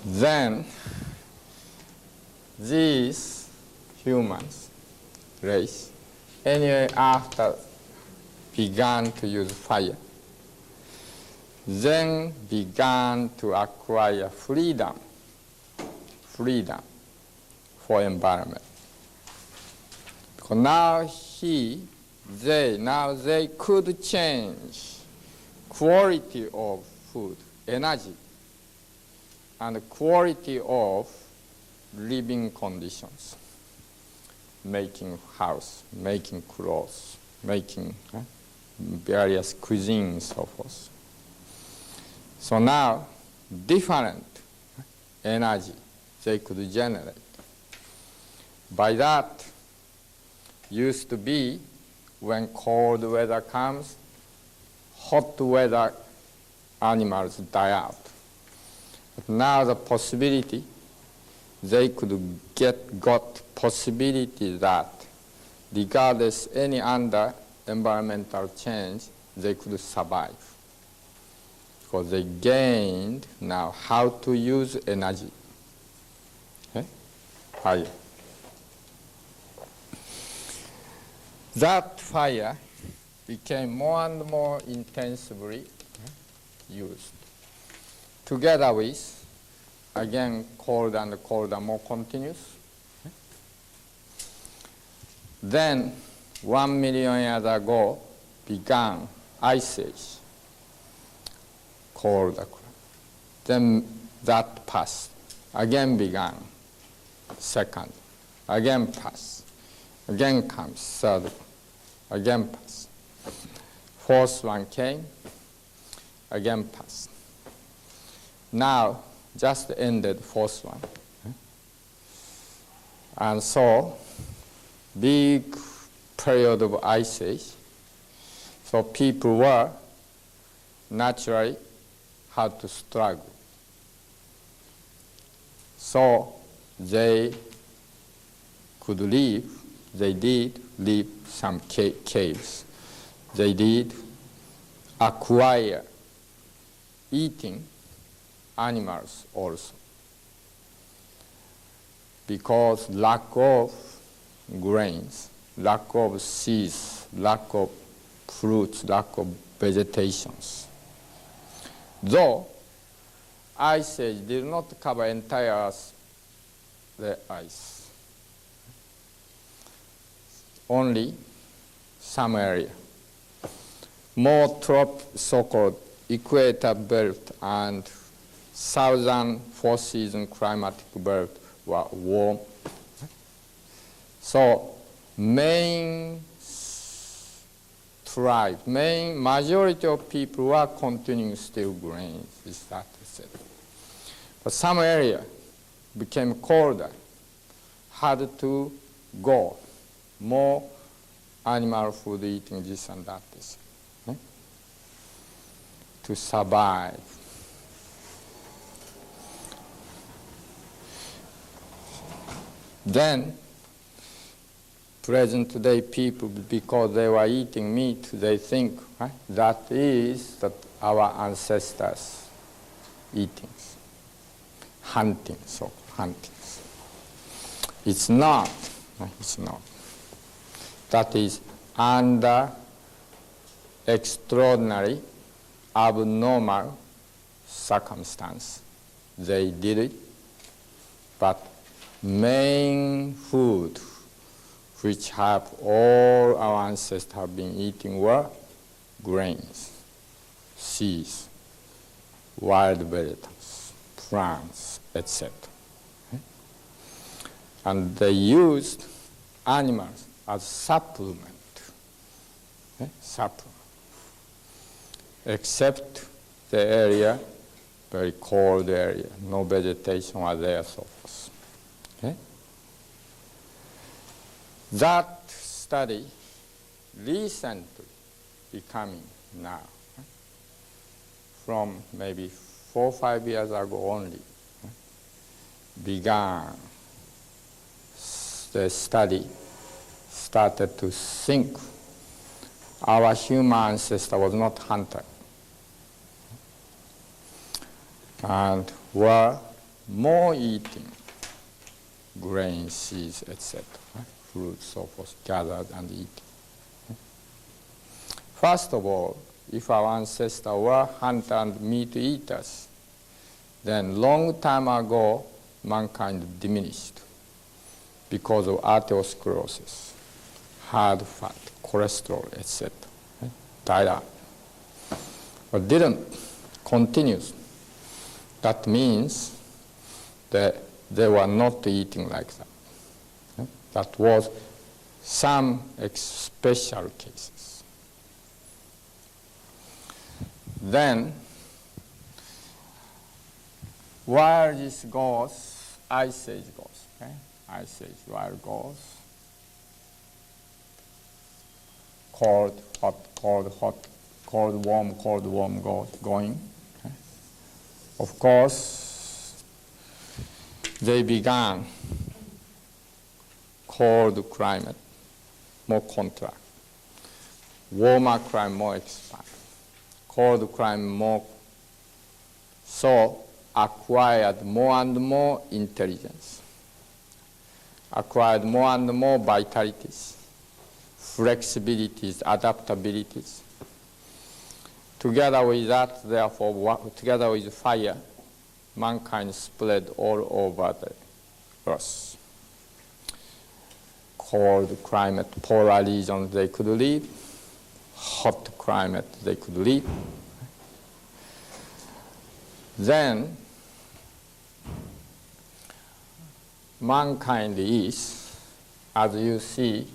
Then these humans, race, anyway after began to use fire, then began to acquire freedom for environment. Because now they could change quality of food, energy, and quality of living conditions, making house, making clothes, making various cuisines, so forth. So now, different energy they could generate. By that, used to be when cold weather comes, hot weather animals die out. But now the possibility, they could got possibility that regardless any under environmental change, they could survive. Because they gained now how to use energy. Okay? Fire. That fire became more and more intensively used. Together with, again, cold and colder, more continuous. Then, 1 million years ago, began Ice Age, cold. Then that passed. Again began, second. Again passed. Again comes, third. Again passed. Fourth one came. Again passed. Now, just ended fourth one. And so, big period of Ice Age. So people were naturally had to struggle. So they could live, they did live some caves. They did acquire eating animals also. Because lack of grains, lack of seeds, lack of fruits, lack of vegetations. Though Ice Age did not cover entire the ice, only some area. More so-called equator belt and southern four-season climatic belt were warm. So main majority of people were continuing still grains, is that said. But some area became colder, had to go more animal food eating, this and that, this, to survive. Then, present day people, because they were eating meat, they think that is our ancestors' eatings, hunting. It's not. It's not. That is under extraordinary, abnormal circumstance. They did it, but main food which have all our ancestors have been eating were grains, seeds, wild vegetables, plants, etc. And they used animals as supplement, except the area, very cold area, no vegetation was there, so forth. Okay? That study recently becoming now, from maybe 4 or 5 years ago only, began the study, started to think our human ancestor was not hunter and were more eating grain, seeds, etc. Fruits, so forth, gathered and eaten. First of all, if our ancestors were hunter and meat eaters, then long time ago, mankind diminished because of atherosclerosis, hard fat, cholesterol, etc. Died out. But didn't continue. That means that they were not eating like that. That was some special cases. Then, while this goes, Ice Age goes, okay? Ice Age, while it goes, cold, hot, cold, hot, cold, warm going. Okay? Of course, they began cold climate, more contract. Warmer climate, more expand. Cold climate, more. So, acquired more and more intelligence, acquired more and more vitalities, flexibilities, adaptabilities. Together with that, therefore, together with fire, mankind spread all over the earth. Cold climate, polar regions they could live, hot climate they could live. Then, mankind is, as you see,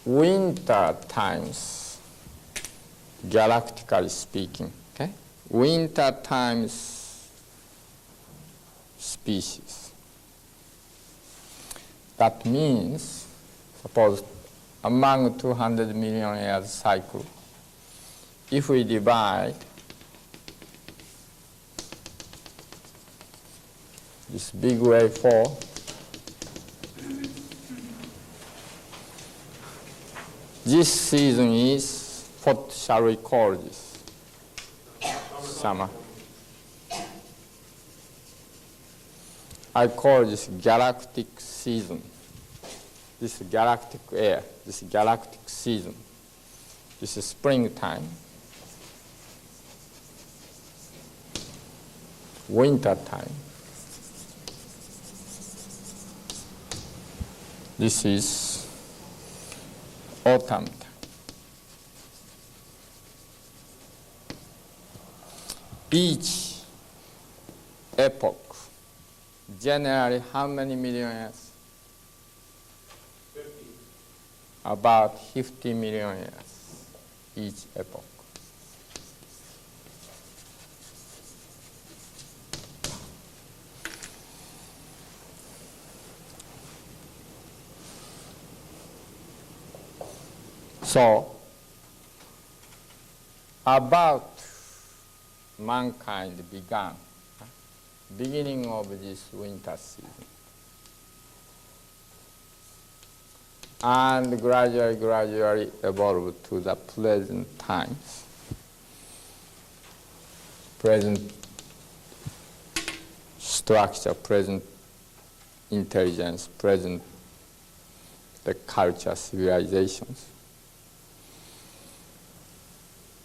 winter times, galactically speaking, okay? Winter times species. That means, suppose among 200 million years cycle, if we divide this big wave 4, this season is, what shall we call this? Summer. I call this galactic season. This galactic air, this galactic season. This is springtime. Winter time. This is autumn time. Each epoch, generally how many million years? 50. About 50 million years, each epoch. So, about mankind began, beginning of this winter season. And gradually evolved to the present times, present structure, present intelligence, present the culture, civilizations.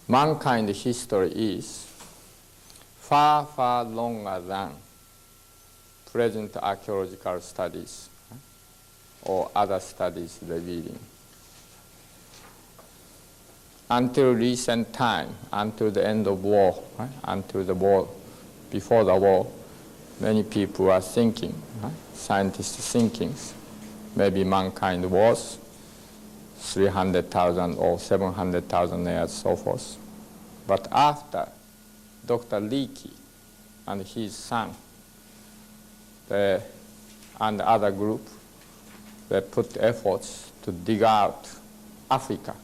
Mankind history is far, far longer than present archaeological studies or other studies revealing. Until recent time, until the end of war, until the war, before the war, many people are thinking, scientists thinking, maybe mankind was 300,000 or 700,000 years, so forth. But after Dr. Leakey and his son and other group, they put efforts to dig out Africas.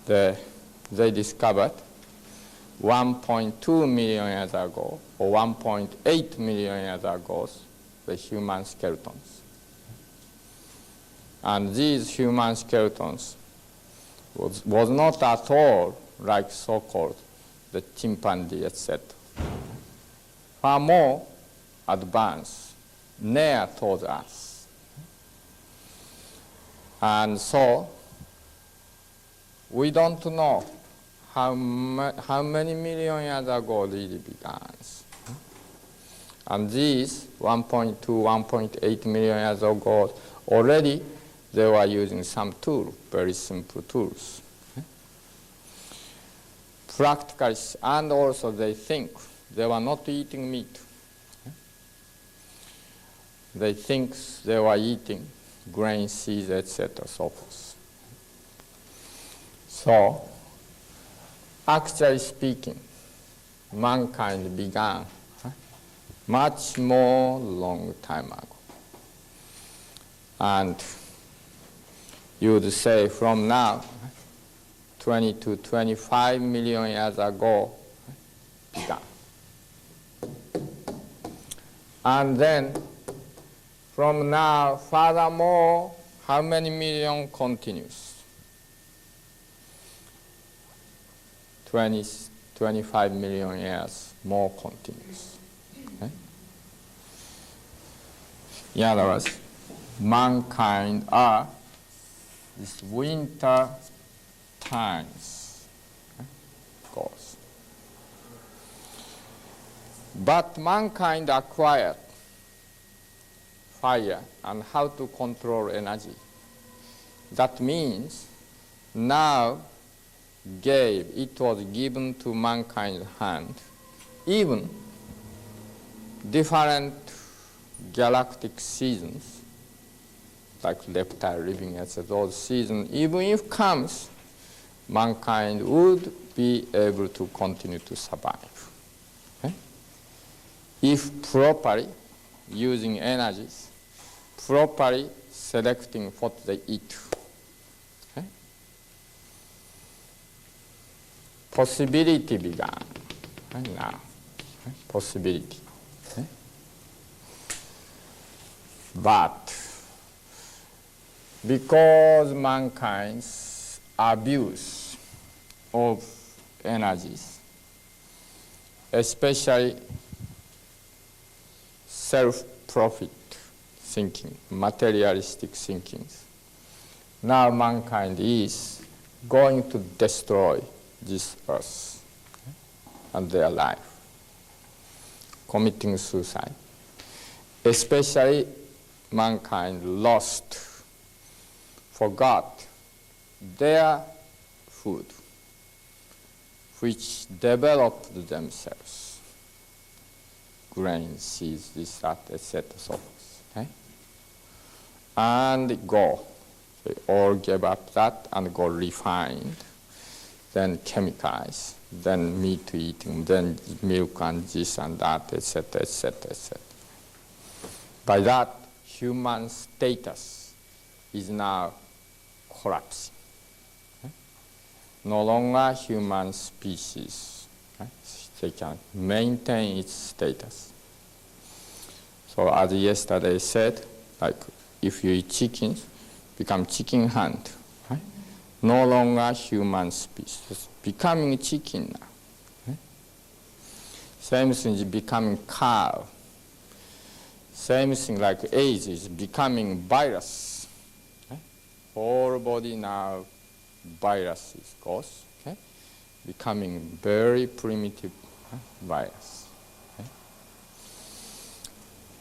They discovered 1.2 million years ago or 1.8 million years ago the human skeletons. And these human skeletons was not at all like so-called the chimpanzee, etc. far more advanced, near towards us. And so, we don't know how many million years ago really began. And these 1.2, 1.8 million years ago, already they were using some tool, very simple tools. Practically, and also they think they were not eating meat. They think they were eating grain, seeds, etc., so forth. So, actually speaking, mankind began much more long time ago. And you would say from now, 20 to 25 million years ago, began. And then from now, furthermore, how many million continues? 20, 25 million years more continues. Okay? In other words, mankind are this winter times goes. But mankind acquired fire and how to control energy. That means now it was given to mankind's hand, even different galactic seasons, like reptile living, etc. Those seasons, even if comes, mankind would be able to continue to survive. Okay? If properly using energies, properly selecting what they eat. Okay? Possibility began now. Okay? Possibility. Okay? But because mankind's abuse of energies, especially self-profit thinking, materialistic thinkings, now mankind is going to destroy this earth and their life, committing suicide. Especially mankind forgot their food, which developed themselves. Grain, seeds, this, that, etc., so forth. Okay? And go. They all gave up that and go refined, then chemicalized, then meat eating, then milk and this and that, etc., etc., etc. By that, human status is now collapsing. Okay? No longer human species. Okay? They can maintain its status. So as yesterday said, like if you eat chickens, become chicken hunt. Right? No longer human species, becoming chicken now. Okay? Same thing is becoming cow. Same thing like AIDS is becoming virus. Okay? Whole body now viruses goes, okay? Becoming very primitive virus. Okay?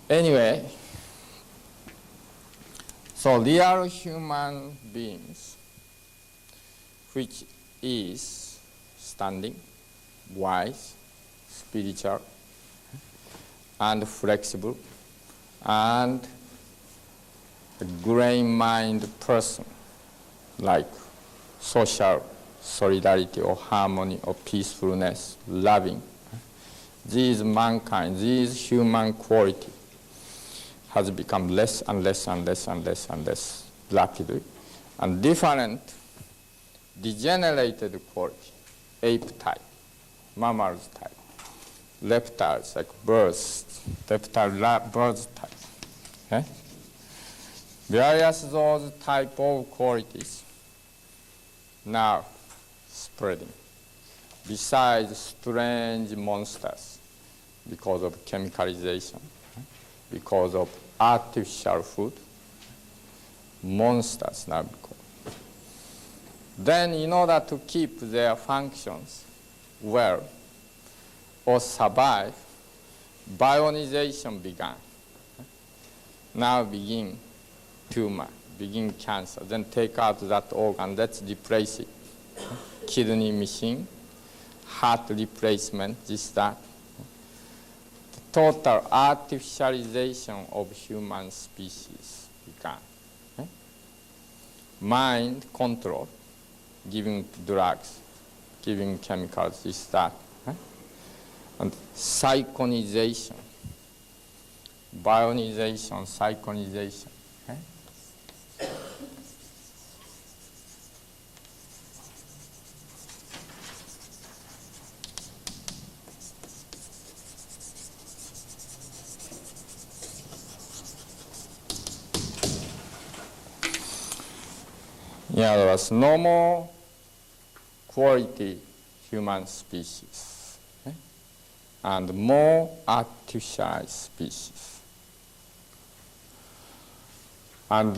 Anyway, so real human beings, which is standing, wise, spiritual, and flexible, and a grain mind person, like social solidarity or harmony or peacefulness, loving. These mankind, these human quality has become less and less and less and less and less rapidly, and different degenerated quality, ape type, mammals type, reptiles like birds, birds type. Okay? Various those type of qualities now spreading. Besides strange monsters because of chemicalization, because of artificial food, monsters now become. Then in order to keep their functions well or survive, bionization began. Now begin tumor, begin cancer, then take out that organ, let's replace it. Kidney machine, heart replacement, this, that. The total artificialization of human species began. Mind control, giving drugs, giving chemicals, this, that. And psychonization, bionization, psychonization. In other words, no more quality human species, and more artificial species. And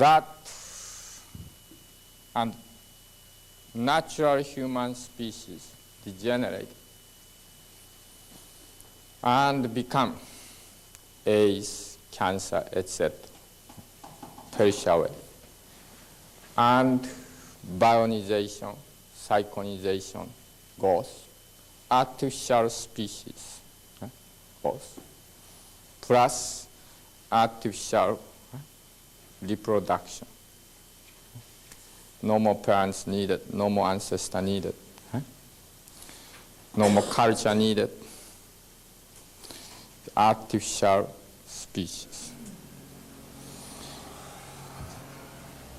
natural human species degenerate and become AIDS, cancer, etc., perish away. And bionization, psychonization goes. Artificial species goes. Plus artificial reproduction. No more parents needed, no more ancestor needed, no more culture needed. Artificial species.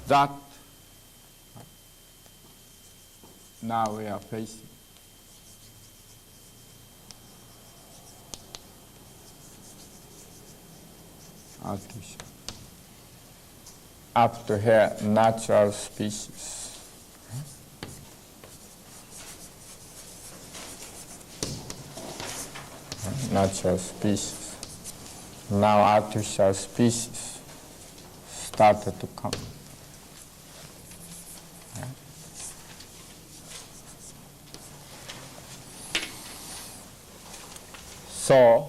That now we are facing. Artificial. Up to here, natural species. Natural species. Now artificial species started to come. So,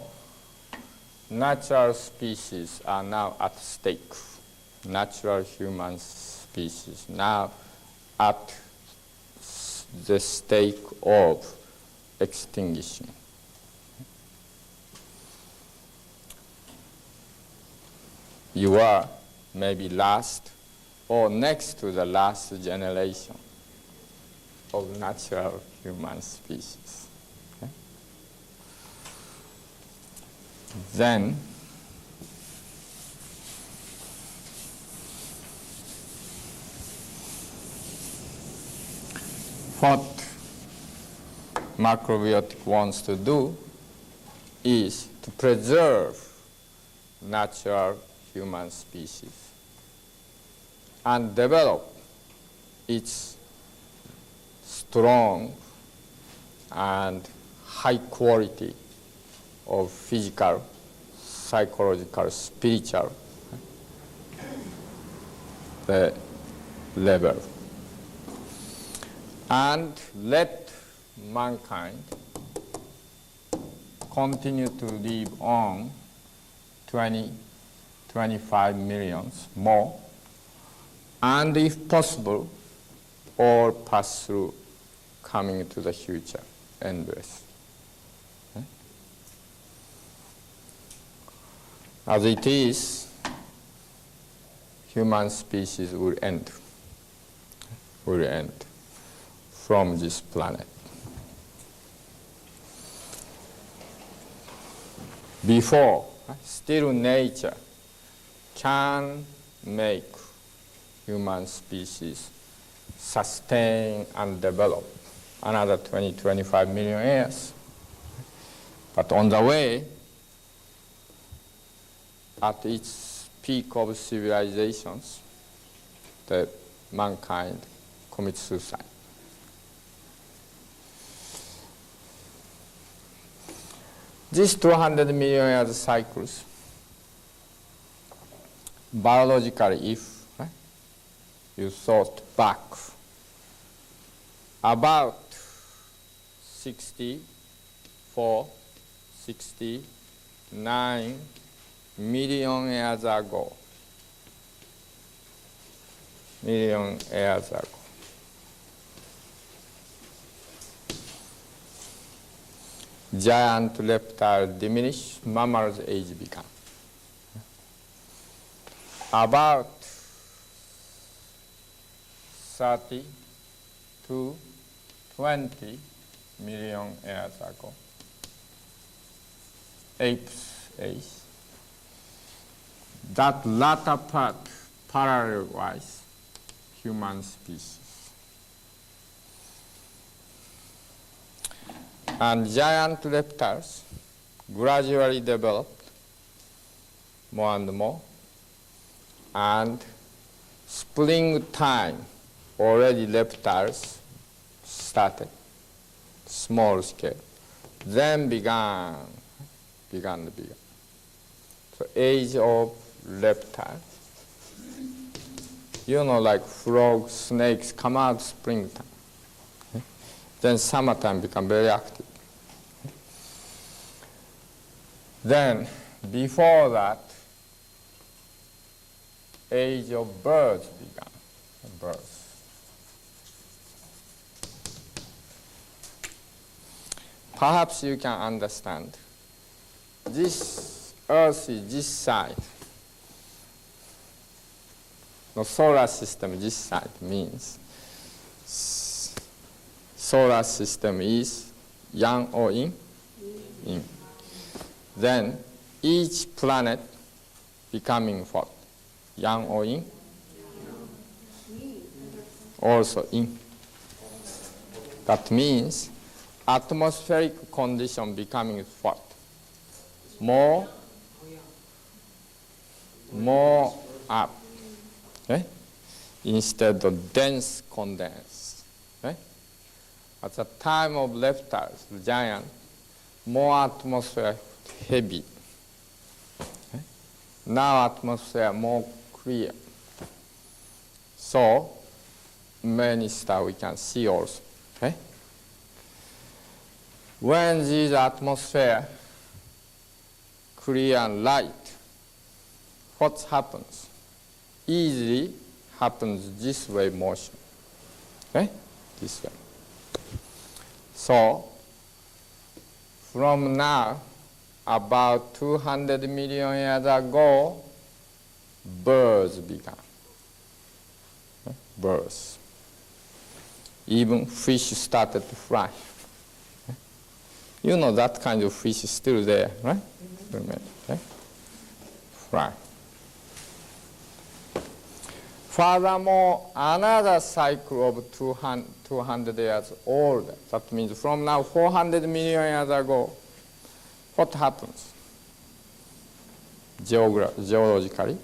natural species are now at stake. Natural human species now at the stake of extinction. You are maybe last or next to the last generation of natural human species. Okay? Then what macrobiotic wants to do is to preserve natural human species and develop its strong and high quality of physical, psychological, spiritual level. And let mankind continue to live on 20, 25 millions more, and if possible, all pass through coming to the future, endless. As it is, human species will end from this planet. Before, still nature can make human species sustain and develop another 20, 25 million years. But on the way, at its peak of civilizations, the mankind commits suicide. these 200 million years cycles, biologically, if you thought back about 64, 69 million years ago, giant reptile diminished, mammals' age began. About 30 to 20 million years ago, apes age. That latter part parallel-wise human species. And giant reptiles gradually developed more and more, and springtime already reptiles started, small scale, then began. So age of reptiles. You know, like frogs, snakes come out springtime. Then summertime become very active. Then, before that, age of birds began. Birds. Perhaps you can understand. This Earth is this side. The solar system, this side means solar system is yang or yin? Yin. Then each planet becoming what? Yang or yin? Also yin. That means atmospheric condition becoming what? More up. Okay? Instead of dense condensed. Okay? At the time of reptiles, the giant, more atmosphere heavy. Okay? Now atmosphere more clear. So many stars we can see also. Okay? When this atmosphere clear and light, what happens? Easily happens this way motion. Okay? This way. So, from now, about 200 million years ago, birds began. Okay? Birds. Even fish started to fly. Okay? You know that kind of fish is still there, right? Okay? Fly. Furthermore, another cycle of 200 years old. That means from now 400 million years ago, what happens geologically?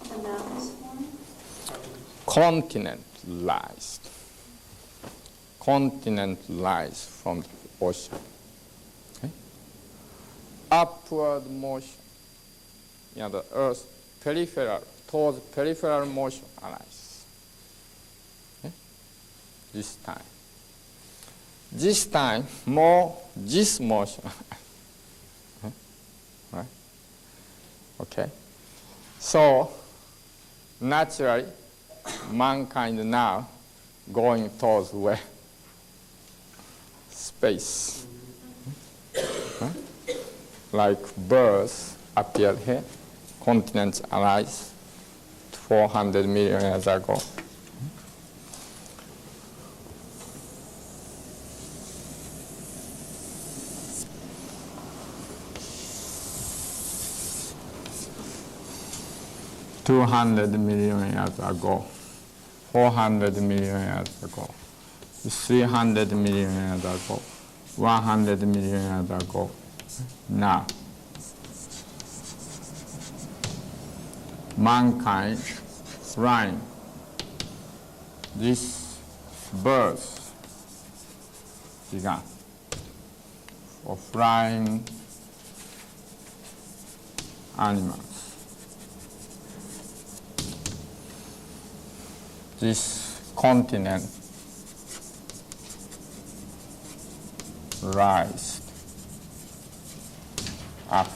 The mountains form? Continent rise. Continent rise from the ocean. Okay? Upward motion. The Earth peripheral, towards peripheral motion arises. Okay? This time, more this motion. Okay? Right? Okay? So, naturally, mankind now going towards where? Space. Huh? Like birds appeared here. Continents arise 400 million years ago. $200 million years ago, 400 million years ago, 300 million years ago, 100 million years ago. Now, mankind flying. This birth began. of flying animals. This continent rise up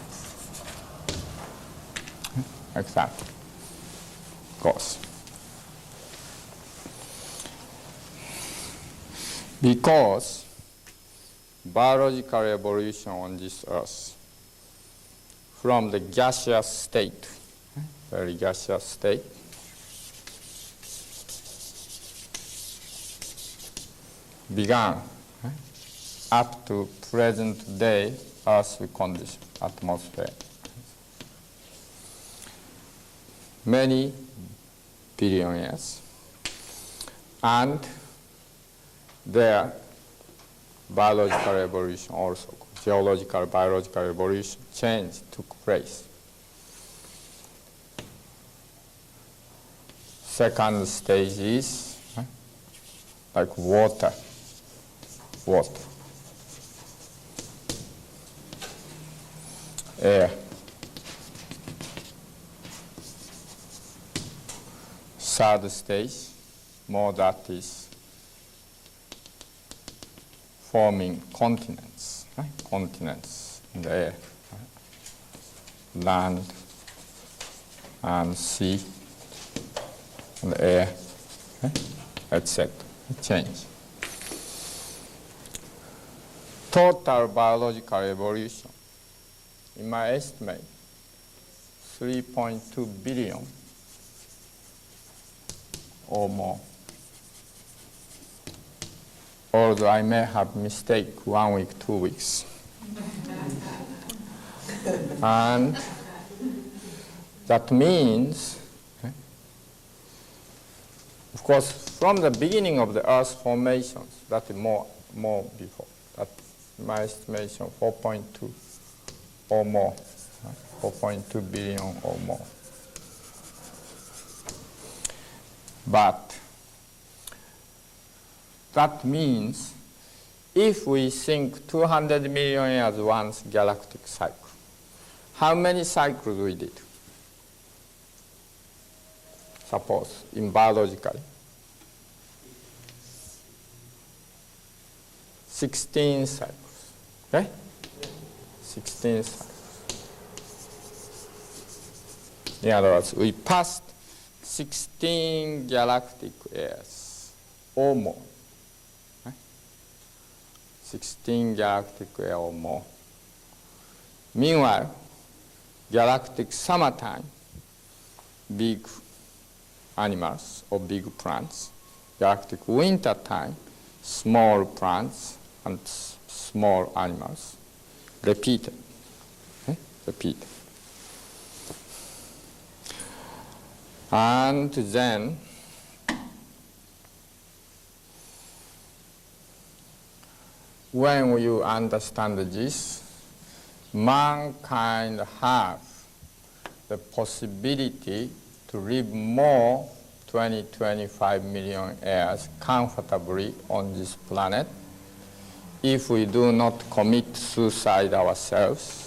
like that goes. Because biological evolution on this earth from the gaseous state, very gaseous state, began up to present day Earth's condition, atmosphere. Many billion years. And their biological evolution also, geological, biological evolution, change took place. Second stage is like water. Air. Third stage, more that is forming continents, continents in the air, land and sea and air, etc. Change. Total biological evolution, in my estimate, 3.2 billion or more. Although I may have mistake 1 week, 2 weeks. And that means, of course, from the beginning of the Earth's formations, that is more before. That, in my estimation, 4.2 or more, 4.2 billion or more. But that means if we think 200 million years once galactic cycle, how many cycles we did? Suppose, in biologically. 16 cycles, okay? 16 cycles. In other words, we passed 16 galactic years or more. 16 galactic years or more. Meanwhile, galactic summertime, big animals or big plants. Galactic winter time, small plants and small animals. Repeated. Repeat. And then when you understand this, mankind have the possibility to live more 20-25 million years comfortably on this planet if we do not commit suicide ourselves.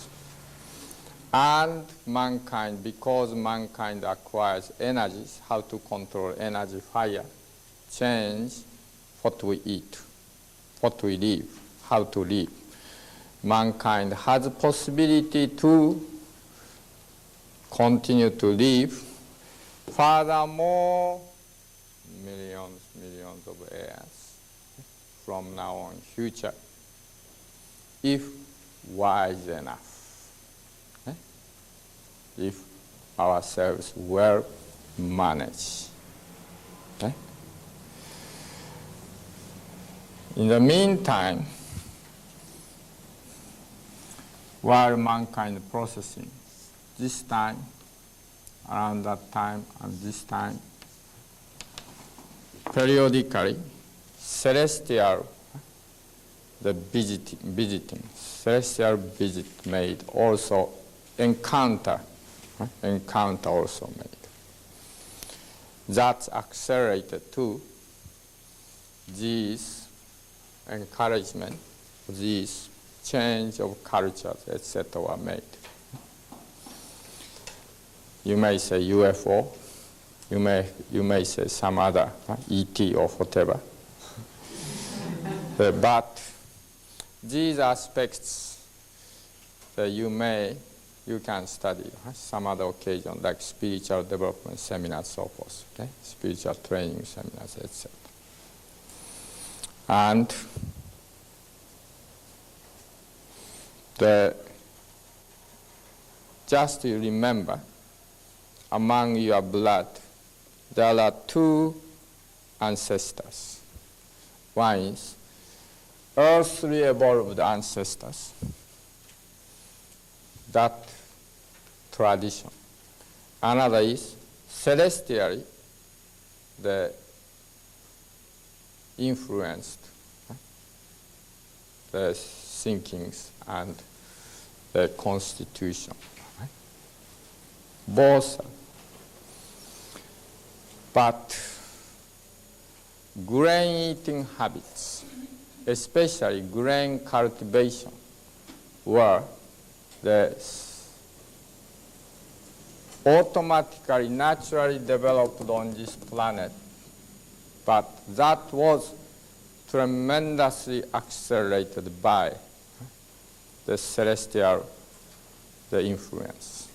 And mankind, because mankind acquires energies, how to control energy, fire, change what we eat, what we live, how to live. Mankind has a possibility to continue to live. Furthermore, millions of years from now on, future, if wise enough. If ourselves well managed. Okay? In the meantime, while mankind processing, this time, around that time, and this time, periodically, celestial, the visiting, celestial visit made also encounter also made. That's accelerated to these encouragement, these exchange of cultures, etc. were made. You may say UFO, you may say some other, ET or whatever. But these aspects that you can study some other occasion, like spiritual development seminars, so forth, okay? Spiritual training seminars, etc. And just to remember, among your blood, there are two ancestors. One is earthly evolved ancestors, that tradition. Another is celestially influenced the thinkings and the constitution. Right? Both. But grain eating habits, especially grain cultivation, were automatically, naturally developed on this planet. But that was tremendously accelerated by the celestial influence.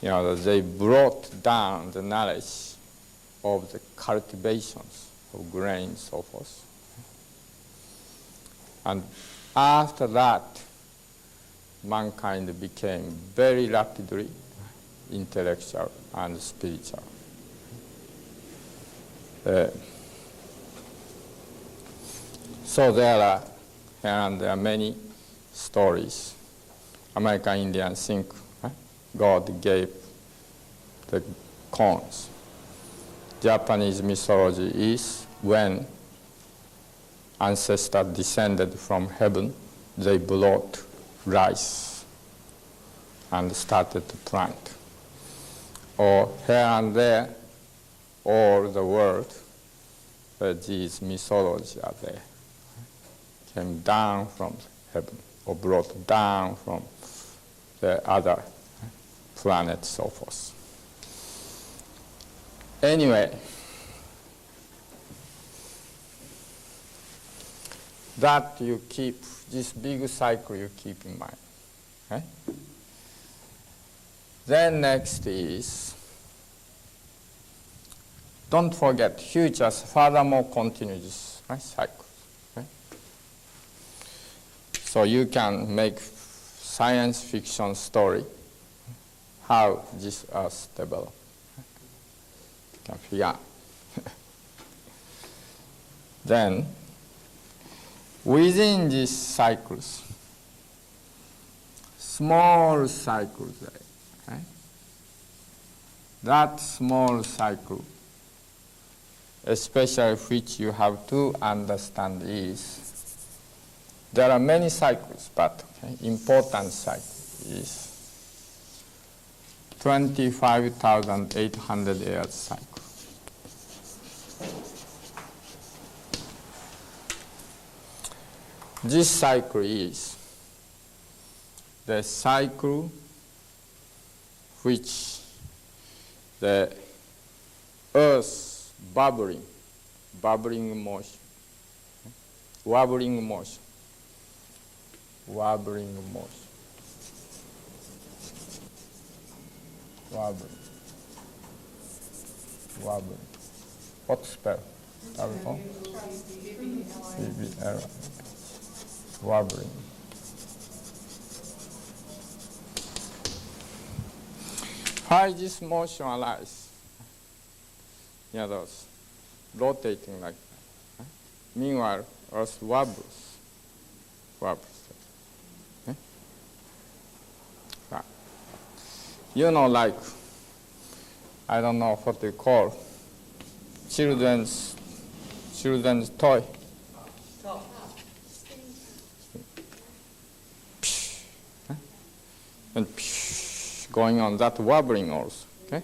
They brought down the knowledge of the cultivations of grain and so forth. And after that, mankind became very rapidly intellectual and spiritual. So there are many stories. American Indians think God gave the corns. Japanese mythology is when ancestors descended from heaven, they brought rice and started to plant. Or here and there, all the world, these mythologies are there. Came down from heaven or brought down from the other planets, so forth. Anyway, that you keep, this big cycle you keep in mind. Okay? Then next is, don't forget, futures furthermore continue this cycle. Okay? So you can make science fiction story how this earth developed. You can figure out. Then, within these cycles, small cycles, right? That small cycle, especially which you have to understand is, there are many cycles, but important cycle is 25,800 years cycle. This cycle is the cycle which the earth bubbling motion, wobbling motion. What spell? Wobbling. Why this motion arises? Those rotating like that. Meanwhile, Earth wobbles. Okay? Like, I don't know what they call children's toy. And going on, that wobbling also. Okay?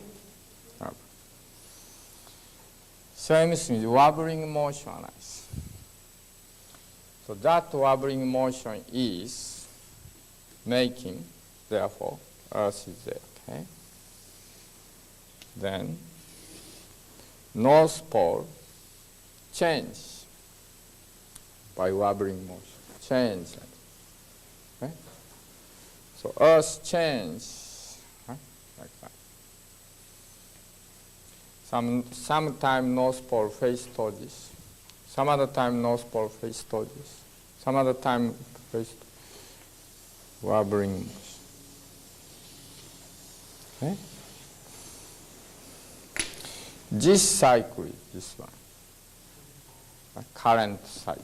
Same thing, wobbling motion. So that wobbling motion is making, therefore, Earth is there, okay? Then, North Pole change by wobbling motion, change, okay? So Earth change, right? Like that. Sometime North Pole face toward this. Some other time North Pole face toward this. Some other time face wobbling motion. Okay? This cycle is this one. A current cycle.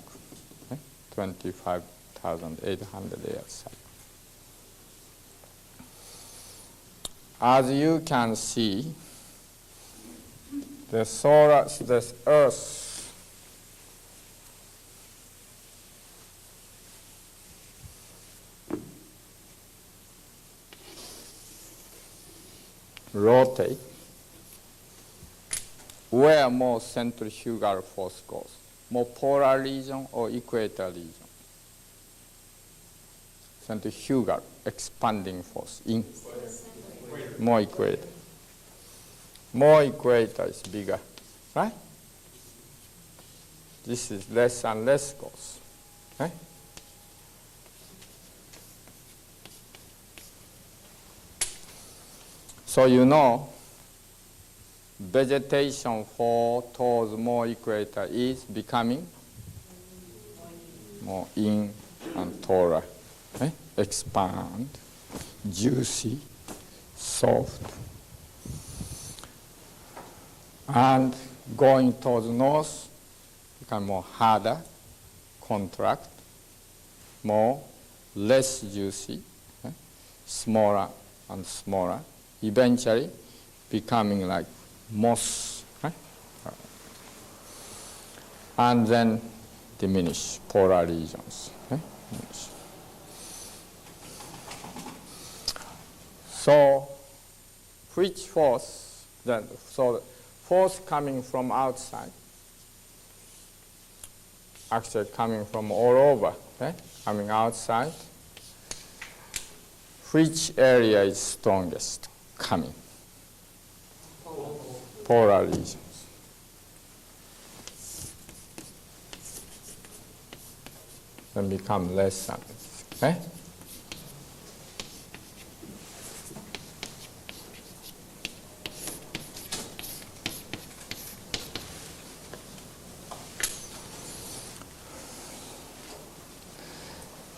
Okay? 25,800 years cycle. As you can see, the Earth rotate where more centrifugal force goes, more polar region or equator region. Centrifugal expanding force in more equator. More equator is bigger, right? This is less and less goes, right? So you know, vegetation fall towards more equator is becoming more in and taller, okay? Expand, juicy, soft, and going towards north, become more harder, contract, more, less juicy, okay? Smaller and smaller, eventually becoming like moss, right? And then diminish polar regions. Okay? Diminish. So, which force? Then, so, force coming from outside, actually coming from all over, okay? Coming outside. Which area is strongest coming? Polar regions. Then become less than this, okay?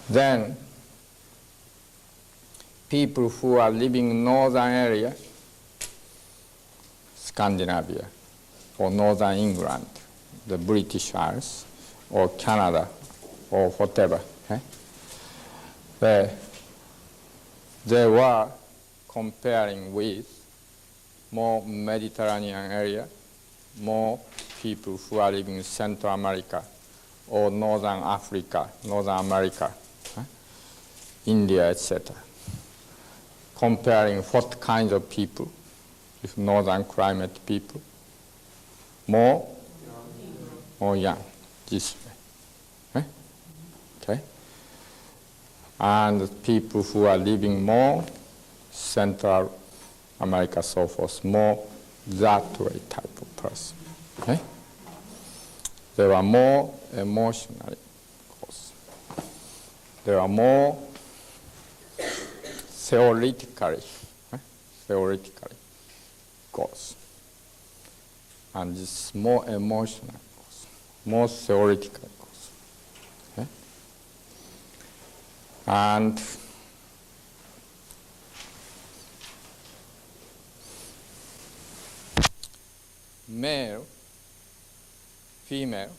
Then people who are living in northern area, Scandinavia, or northern England, the British Isles, or Canada, or whatever, okay? They were comparing with more Mediterranean area, more people who are living in Central America, or Northern Africa, Northern America, okay? India, etc. Comparing what kinds of people, with northern climate people, more young, this way, okay? And people who are living more Central America, so forth, more that way type of person, okay? They were more emotionally, of course. They are more theoretically goes. And this more emotional goes, more theoretical goes. Okay? And male, female,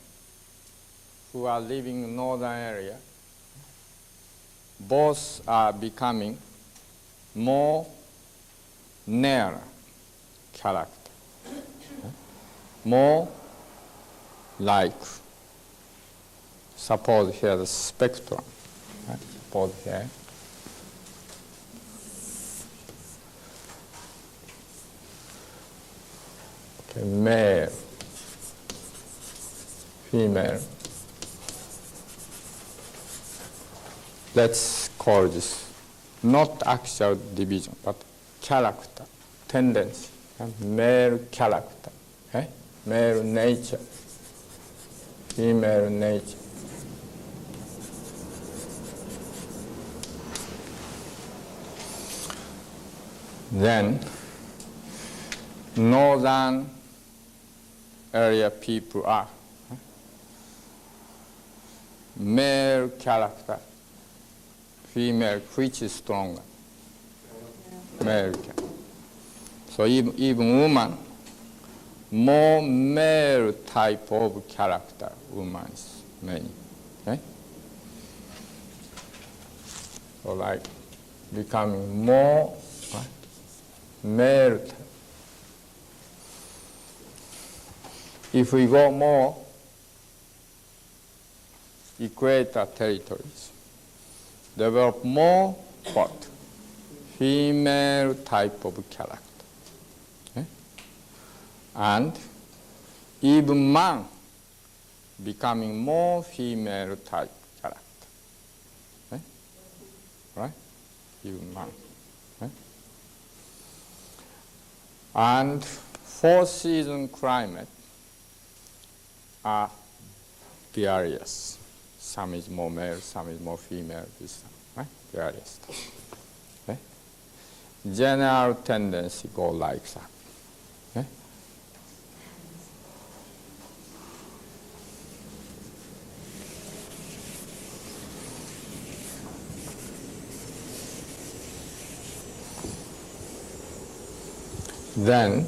who are living in northern area, both are becoming more narrow character, more like, suppose here the spectrum, right? Suppose here, okay, male, female, let's call this not actual division, but character, tendency, male character, male nature, female nature. Then, northern area people are male character, female, which is stronger? Male character. So even woman, more male type of character, woman is many. Okay? So like becoming more male. If we go more equator territories, develop more what? Female type of character. Okay? And even man becoming more female type character. Okay? Right? Even man. Okay? And four-season climate are various. Some is more male, some is more female, this right? Various. Okay? General tendency go like that. Okay? Then,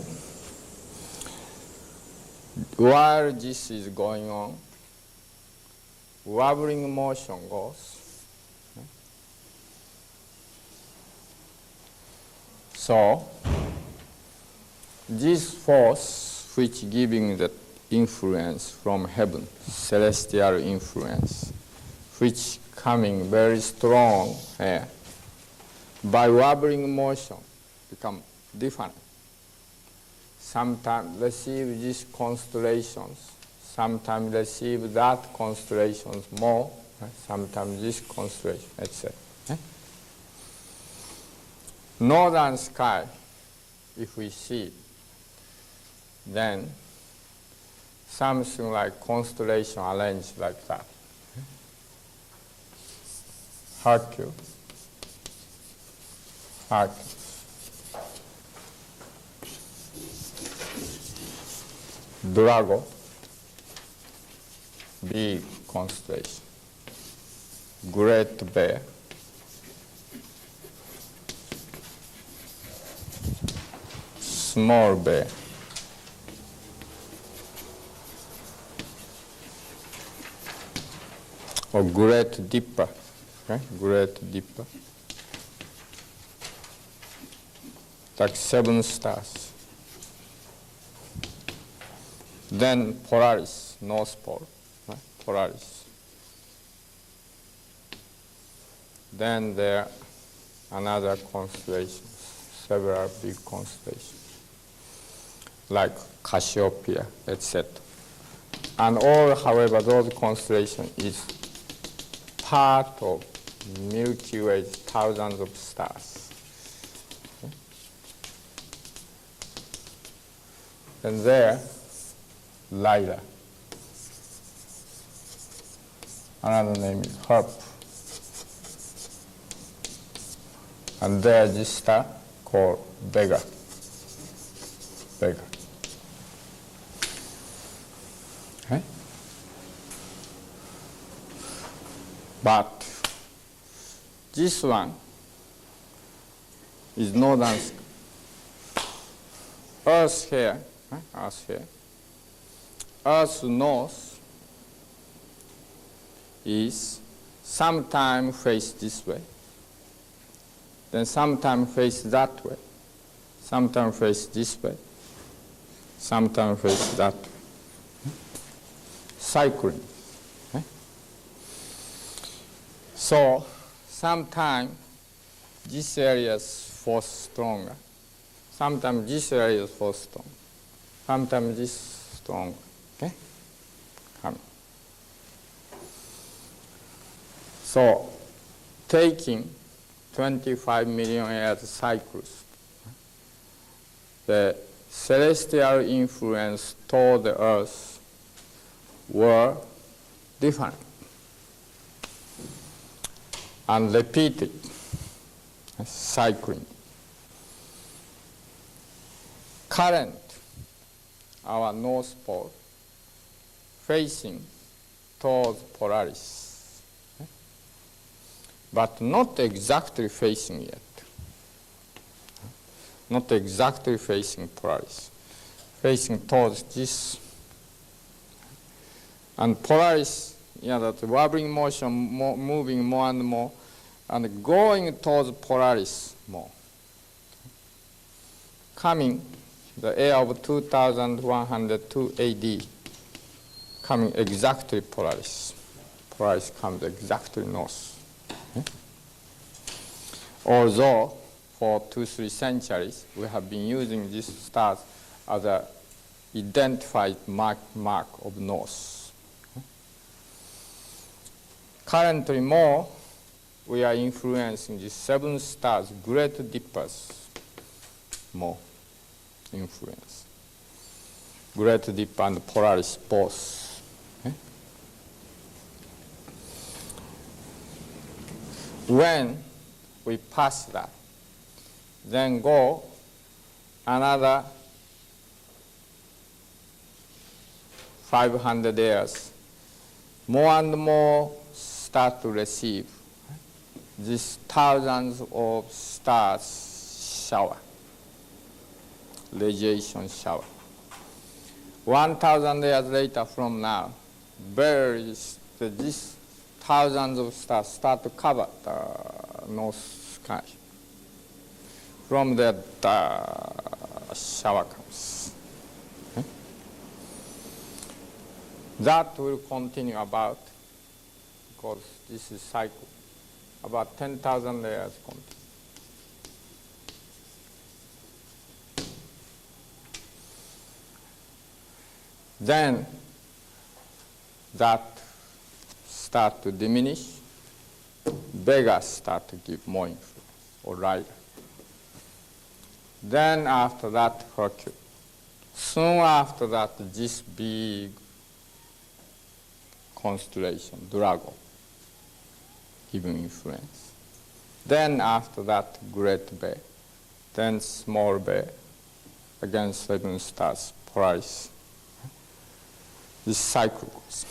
while this is going on, wobbling motion goes. So, this force which giving the influence from heaven, celestial influence, which coming very strong here, by wobbling motion become different. Sometimes receive these constellations, sometimes receive that constellations more, right? Sometimes this constellation, etc. Okay? Northern sky, if we see, then something like constellation arranged like that. Hercules, Drago, big constellation, Great Bear, Small Bear, or Great Dipper, okay? Great Dipper, like 7 stars. Then Polaris, North Pole, right? Polaris. Then there are another constellations, several big constellations, like Cassiopeia, etc. And all, however, those constellations is part of Milky Way, thousands of stars. Okay? And there, Lyra. Another name is Harp. And there this star called Vega. Okay? But this one is northern sky. Earth here, right? Earth here. Earth's north is sometime face this way, then sometime face that way, sometime face this way, sometime face that way. Cycling. Okay? So sometime this area's force stronger, sometimes this area's force stronger, sometimes this stronger. Okay? Come. So, taking 25 million years cycles, the celestial influence toward the Earth were different and repeated, cycling. Current, our North Pole, facing towards Polaris, but not exactly facing yet. Not exactly facing Polaris, facing towards this. And Polaris, that wobbling motion moving more and more, and going towards Polaris more. Coming, the year of 2102 AD, coming exactly Polaris. Polaris comes exactly north. Although for 2-3 centuries we have been using these stars as a identified mark of north. Currently more we are influencing the 7 stars, Great Dippers, more influence. Great Dipper and Polaris both. When we pass that, then go another 500 years, more and more start to receive these thousands of stars shower, radiation shower. 1,000 years later from now, these thousands of stars start to cover the north sky. From there, the shower comes. That will continue about, because this is cycle, about 10,000 years continue. Then that start to diminish, Vega start to give more influence, or lighter. Then after that, Hercules. Soon after that, this big constellation, Drago, giving influence. Then after that, Great Bear. Then Small Bear, again 7 stars, Polaris. This cycle goes.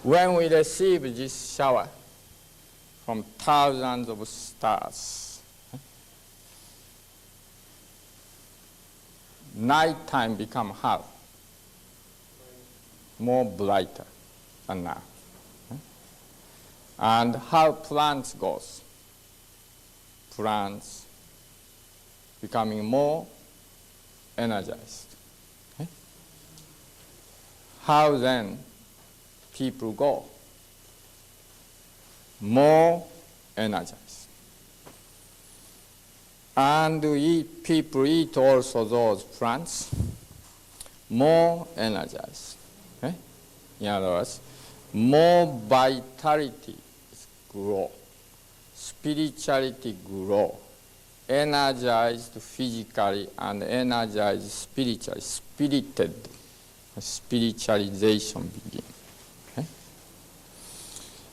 When we receive this shower from thousands of stars, nighttime become how? More brighter than now. And how plants goes? Plants becoming more energized. How then people go? More energized. And people eat also those plants, more energized. In other words, more vitality grow, spirituality grow, energized physically and energized spiritually, spirited. Spiritualization begin.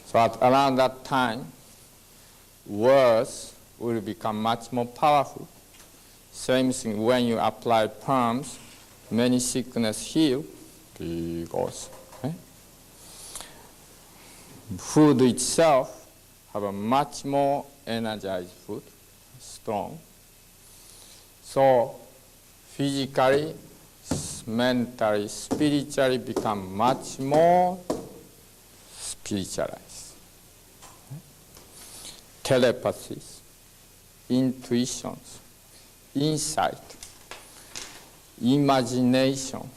So at around that time, words will become much more powerful. Same thing when you apply palms, many sickness heal because food itself have a much more energized food, strong. So physically, mentally, spiritually become much more spiritualized. Telepathies, intuitions, insight, imagination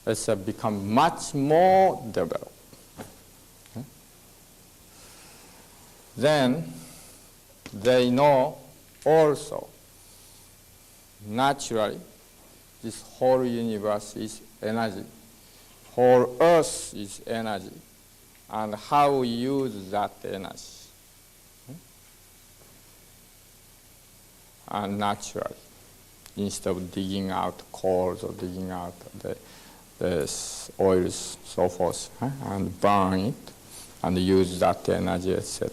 has become much more developed. Then they know also naturally this whole universe is energy, whole earth is energy, and how we use that energy. And naturally, instead of digging out coals or digging out the oils, so forth, and burn it, and use that energy, etc.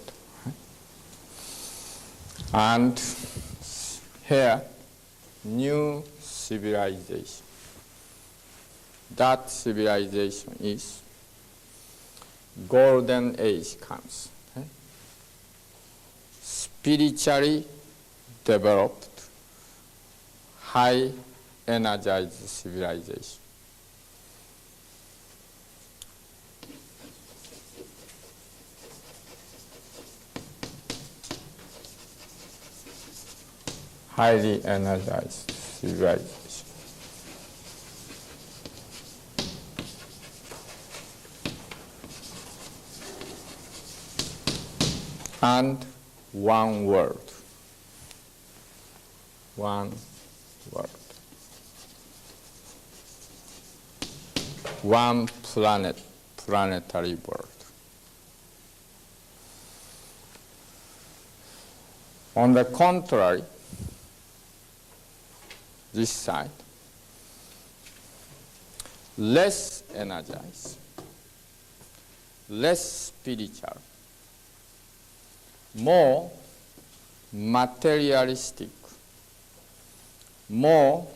And here, new civilization. That civilization is golden age comes. Spiritually developed, high energized civilization. Highly energized civilization. And one world. One world. One planet, planetary world. On the contrary, this side, less energized, less spiritual, more materialistic, more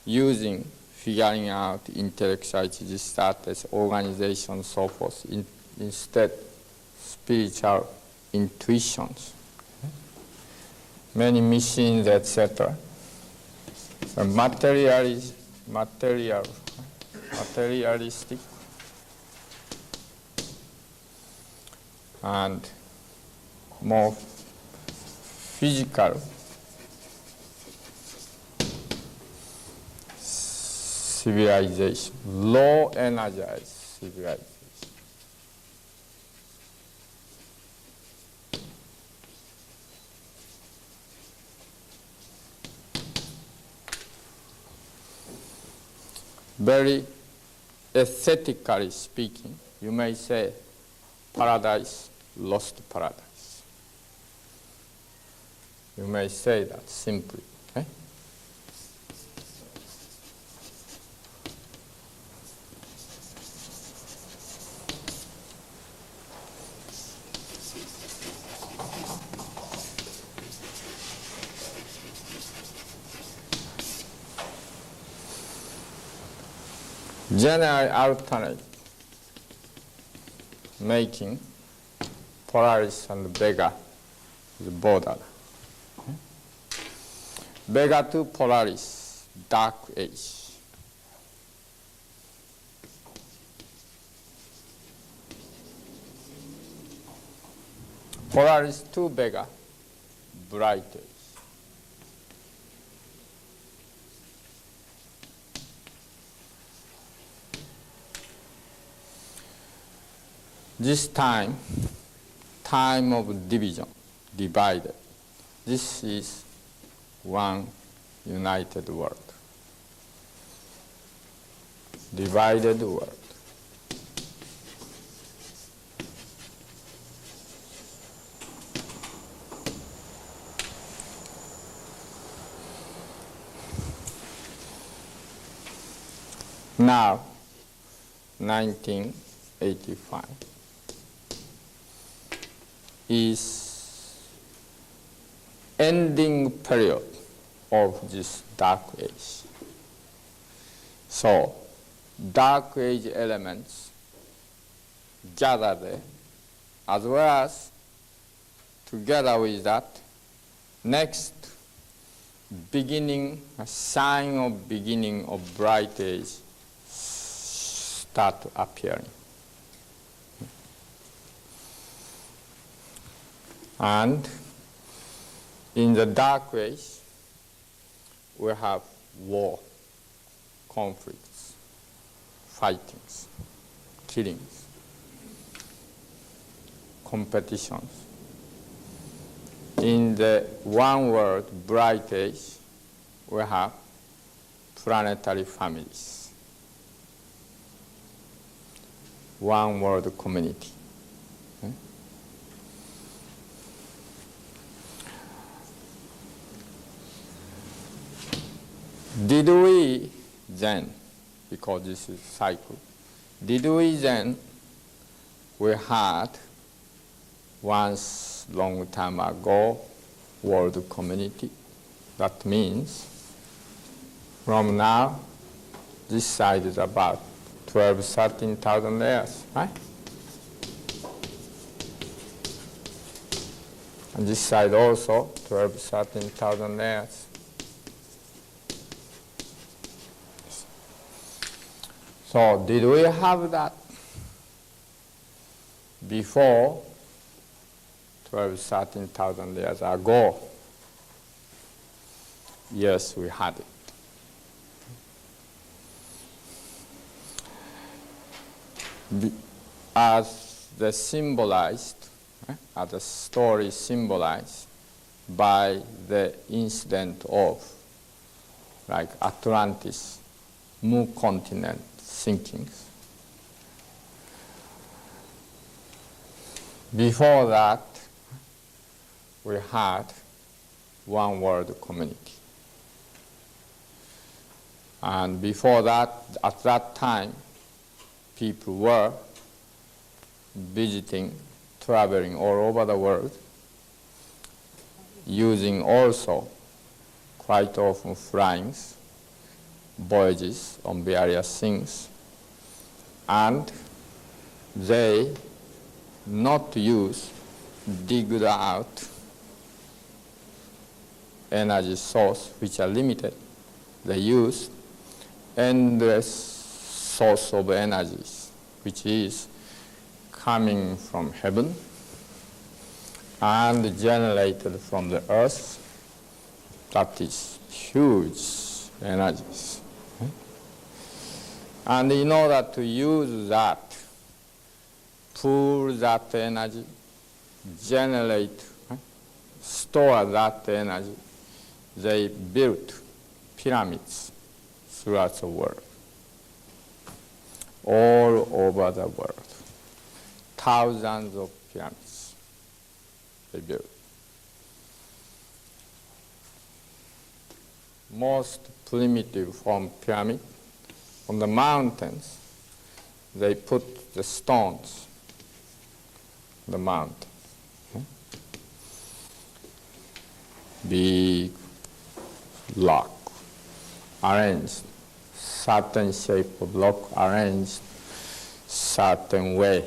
figuring out intellectuality, status, organization, so forth, instead spiritual intuitions. Many machines, etc. Materialistic, and more physical civilization, low energized civilization. Very aesthetically speaking, you may say paradise, lost paradise. You may say that simply. General alternate, making Polaris and Vega the border. Vega to Polaris, dark age. Polaris to Vega, bright age. This time of division, divided. This is one united world. Divided world. Now, 1985. Is ending period of this dark age. So, dark age elements gather there, as well as together with that, next beginning, a sign of beginning of bright age start appearing. And in the dark age, we have war, conflicts, fightings, killings, competitions. In the one world, bright age, we have planetary families. one world community. Did we then, because this is cycle, did we then, we had once long time ago world community? That means from now, this side is about 12, 13,000 years, right? And this side also 12, 13,000 years. So did we have that before 12, 13,000 years ago? Yes, we had it. As the symbolized, as the story symbolized by the incident of like Atlantis, moon continent sinkings. Before that, we had one world community. And before that, at that time, people were visiting, traveling all over the world, using also quite often flyings, voyages on various things, and they not use digged out energy source which are limited. They use endless source of energies which is coming from heaven and generated from the earth. That is huge energies. And in order to use that, pool that energy, generate, store that energy, they built pyramids throughout the world, all over the world. Thousands of pyramids they built. Most primitive form pyramid, on the mountains, they put the stones on the mountain. Big block, arranged, certain shape of block, arranged certain way.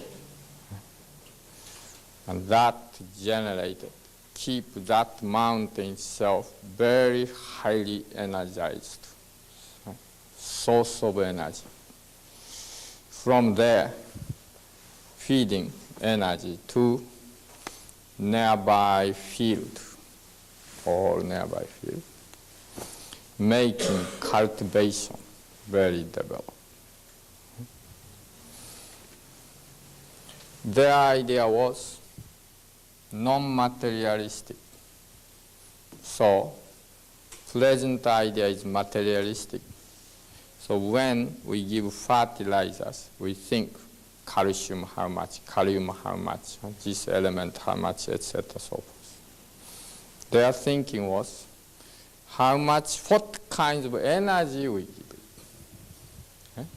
And that generated, keep that mountain itself very highly energized, source of energy. From there, feeding energy to nearby field, or nearby field, making cultivation very developed. Their idea was non-materialistic. So, present idea is materialistic. So when we give fertilizers, we think calcium how much, kalium how much, this element how much, etc. so forth. Their thinking was how much, what kinds of energy we give it. Okay?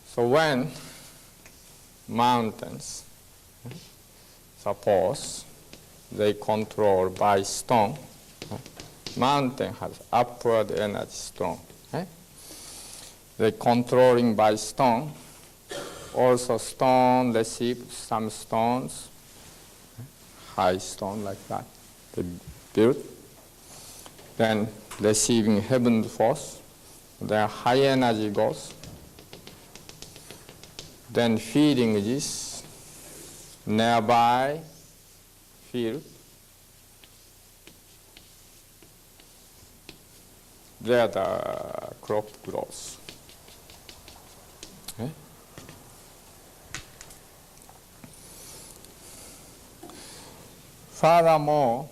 So when mountains, suppose they control by stone, mountain has upward energy stone. They controlling by stone. Also stone receive some stones, high stone like that, they build. Then receiving heaven force, then high energy goes. Then feeding this nearby field. There the crop grows. Okay? Furthermore,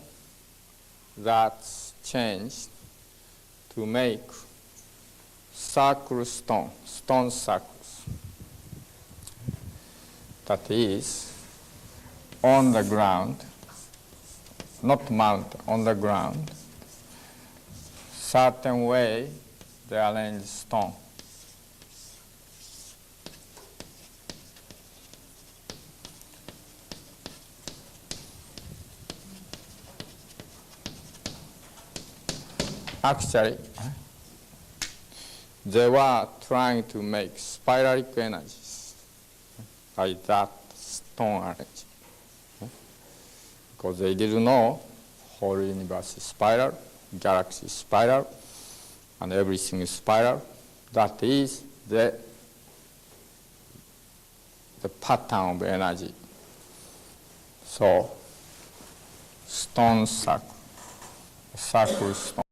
that's changed to make circle stone circles. that is on the ground, not mount, on the ground, certain way they arrange stone. Actually, they were trying to make spiralic energies by that stone arrangement. Because they didn't know whole universe is spiral, galaxy is spiral, and everything is spiral. That is the pattern of energy. So, stone circle, circle stone.